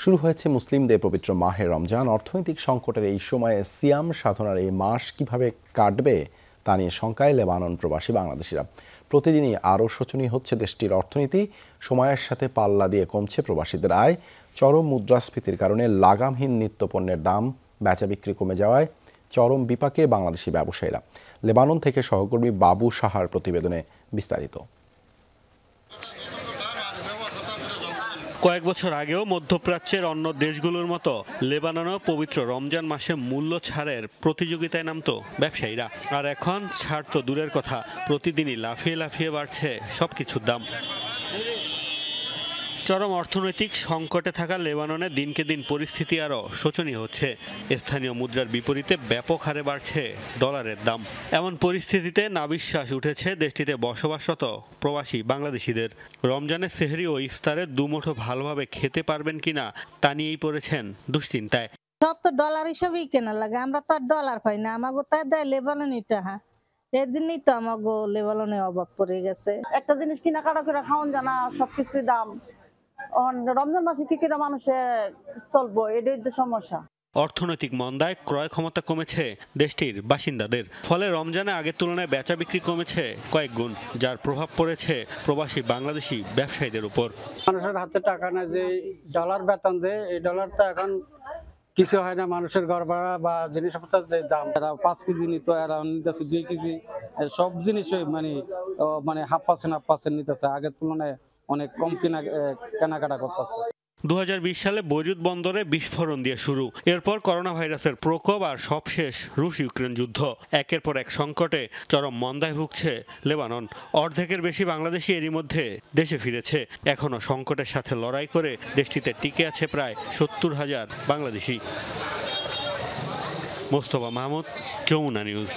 শুরু হয়েছে মুসলিমদের পবিত্র মাহে রমজান। অর্থনৈতিক সংকটের এই সময়ে সিয়াম সাধনার এই মাস কিভাবে কাটবে তা নিয়ে শঙ্কায় লেবানন প্রবাসী বাংলাদেশিরা। প্রতিদিনই আরও শোচনীয় হচ্ছে দেশটির অর্থনীতি। সময়ের সাথে পাল্লা দিয়ে কমছে প্রবাসীদের আয়। চরম মুদ্রাস্ফীতির কারণে লাগামহীন নিত্যপণ্যের দাম, বেচা বিক্রি কমে যাওয়ায় চরম বিপাকে বাংলাদেশি ব্যবসায়ীরা। লেবানন থেকে সহকর্মী বাবু সাহার প্রতিবেদনে বিস্তারিত। কয়েক বছর আগেও মধ্যপ্রাচ্যের অন্য দেশগুলোর মতো লেবাননেও পবিত্র রমজান মাসে মূল্য ছাড়ের প্রতিযোগিতায় নামতো ব্যবসায়ীরা। আর এখন ছাড় তো দূরের কথা, প্রতিদিনই লাফিয়ে লাফিয়ে বাড়ছে সবকিছুর দাম। চরম অর্থনৈতিক সংকটে থাকা লেবাননে দিনকে দিন পরিস্থিতি আরও শোচনীয় হচ্ছে। স্থানীয় মুদ্রার বিপরীতে ব্যাপক হারে বাড়ছে ডলারের দাম। এমন পরিস্থিতিতে নাবিশ্বাস উঠেছে দেশটিতে বসবাসরত প্রবাসী বাংলাদেশিদের। রমজানের সেহরি ও ইফতারে দুমুঠো ভালোভাবে খেতে পারবেন কিনা তা নিয়েই পড়েছেন দুশ্চিন্তায়। সব তো ডলার হিসেবেই কেনা লাগে, আমরা তো আর ডলার পাই না, আমাগো তাই দেয় লেবাননি টাকা। এর জন্যই তো আমাগো লেবাননে অভাব পড়ে গেছে। একটা জিনিস কেনাকাটা করে খাওয়ান জানা সবকিছুই দাম। রমজান মাসে কি কিনা মানুষে চলবো, এটাই তো সমস্যা। অর্থনৈতিক মন্দায় ক্রয় ক্ষমতা কমেছে দেশটির বাসিন্দাদের। ফলে রমজানে আগের তুলনায় বেচা বিক্রি কমেছে কয়েক গুণ, যার প্রভাব পড়েছে প্রবাসী বাংলাদেশি ব্যবসায়ীদের উপর। মানুষের হাতে টাকা না, যে ডলার বেতন দেয়, এই ডলারটা এখন কিছু হয় না। মানুষের ঘর ভাড়া বা জিনিসপত্রের দাম, এরা 5 কেজি নিত, এরা নিতেছে 2 কেজি। সব জিনিসই মানে 0.5% নিতেছে। আগের তুলনায় অনেক কম কেনাকাটা করতেছে। 2020 সালে বৈরুত বন্দরে বিস্ফোরণ দিয়ে শুরু, এরপর করোনা ভাইরাসের প্রকোপ, আর সবশেষ রুশ ইউক্রেন যুদ্ধ। একের পর এক সংকটে চরম মন্দায় ভুগছে লেবানন। অর্ধেকের বেশি বাংলাদেশি এরই মধ্যে দেশে ফিরেছে। এখনও সংকটের সাথে লড়াই করে দেশটিতে টিকে আছে প্রায় 70,000 বাংলাদেশি। মোস্তফা মাহমুদ, যমুনা নিউজ।